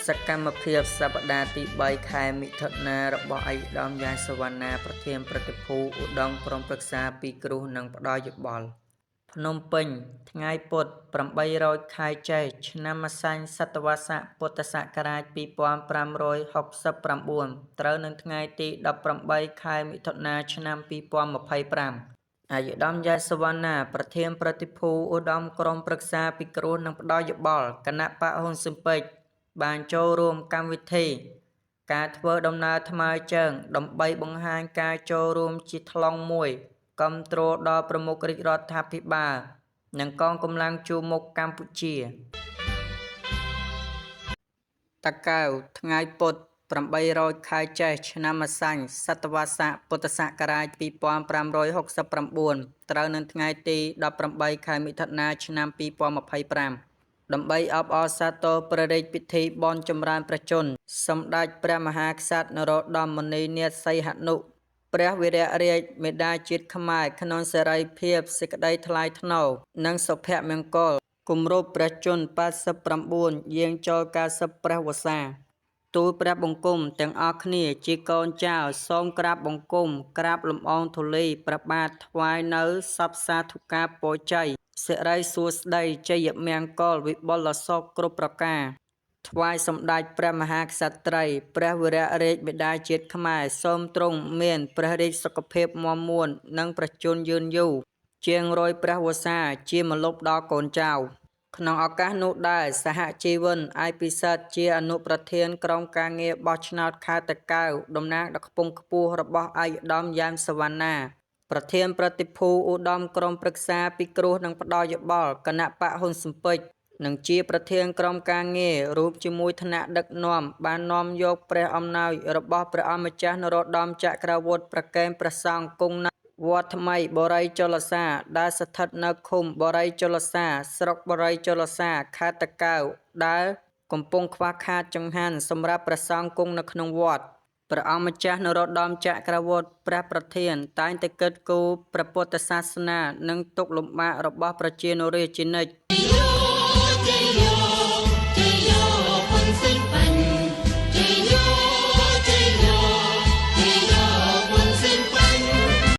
សកម្មភាពសប្តាហ៍ទី3 ខែមិថុនារបស់ឯកឧត្តមយ៉ែន សុវណ្ណា ប្រធានព្រឹទ្ធភូមិឧត្តមក្រុមប្រឹក្សាពិគ្រោះនិងផ្ដល់យោបល់ ភ្នំពេញ ថ្ងៃពុធ 800 ខែចេស ឆ្នាំម្សាញ់សតវត្សរ៍ពុទ្ធសករាជ 2569 ត្រូវនឹងថ្ងៃទី18 ខែមិថុនា ឆ្នាំ 2025 ឯកឧត្តមយ៉ែន សុវណ្ណា ប្រធានព្រឹទ្ធភូមិឧត្តមក្រុមប្រឹក្សាពិគ្រោះនិងផ្ដល់យោបល់ គណៈបកហ៊ុនស៊ិនប៉ិច បានចូលរួមកម្មវិធីការធ្វើដំណើរថ្មើរជើងដើម្បីបង្ហាញការចូលរួមជាថ្លុងមួយគាំទ្រដល់ប្រមុខរាជរដ្ឋាភិបាលនិងកងកម្លាំងជួរមុខកម្ពុជាតាកែវ ថ្ងៃពុធ 800 ខែចេស ឆ្នាំម្សាញ់សតវត្សរ៍ពុទ្ធសករាជ 2569 ត្រូវនឹងថ្ងៃទី18 ខែមិថុនា ឆ្នាំ 2025 ដើម្បីអបអរសាទរព្រះរាជពិធីបុណ្យចម្រើនព្រះជន្ម សម្ដេចព្រះមហាក្សត្រនរោត្តម មុនិនាថ សីហនុ ព្រះវររាជមាតាជាតិខ្មែរក្នុងសេរីភាពសេចក្តីថ្លៃថ្នូរនិងសុភមង្គលគម្រប់ព្រះជន្ម 89 យាងចូល 90 ព្រះវស្សា ទូលព្រះបង្គំទាំងអស់គ្នាជាកូនចៅសូមក្រាបបង្គំក្រាបលំអងធូលីព្រះបាទថ្វាយនៅសពសាធុការពរជ័យសិរីសួស្តីជ័យមង្គលវិបុលសុខគ្រប់ប្រការថ្វាយសម្ដេចព្រះមហាក្សត្រីព្រះវររាជបិតាជាតិខ្មែរសូមទ្រង់មានព្រះរាជសុខភាពមាំមួននិងព្រះជន្មយឺនយូរជាង100ព្រះវស្សាជាម្លប់ដល់កូនចៅក្នុងឱកាសនោះដែរសហជីវិនឯកពិសិដ្ឋជាអនុប្រធានក្រុមការងារបោះឆ្នោតខេត្តតាកែវតំណាងដ៏ខ្ពង់ខ្ពស់របស់ឯកឧត្តមយ៉ែន សុវណ្ណា ប្រធានព្រឹទ្ធភូមិឧត្តមក្រុមប្រឹក្សាពិគ្រោះនិងផ្ដល់យោបល់គណៈបកហ៊ុនស៊ិនប៉ិចនិងជាប្រធានក្រុមការងាររួមជាមួយថ្នាក់ដឹកនាំបាននាំយកព្រះអំណោយរបស់ព្រះអម្ចាស់នរោត្តមចក្រវុឌ្ឍប្រកេនព្រះសង្ឃគង់នៅវត្តថ្មីបូរីចលសាដែលស្ថិតនៅឃុំបូរីចលសាស្រុកបូរីចលសាខេត្តតាកែវដែលកំពុងខ្វះខាតចង្ហាន់សម្រាប់ព្រះសង្ឃគង់នៅក្នុងវត្តព្រះអង្គម្ចាស់នរោត្តមចក្រវុឌ្ឍព្រះប្រធានតែងតែគិតគូរព្រះពុទ្ធសាសនានិងទុក្ខលំបាករបស់ប្រជានុរាស្ត្រជានិច្ច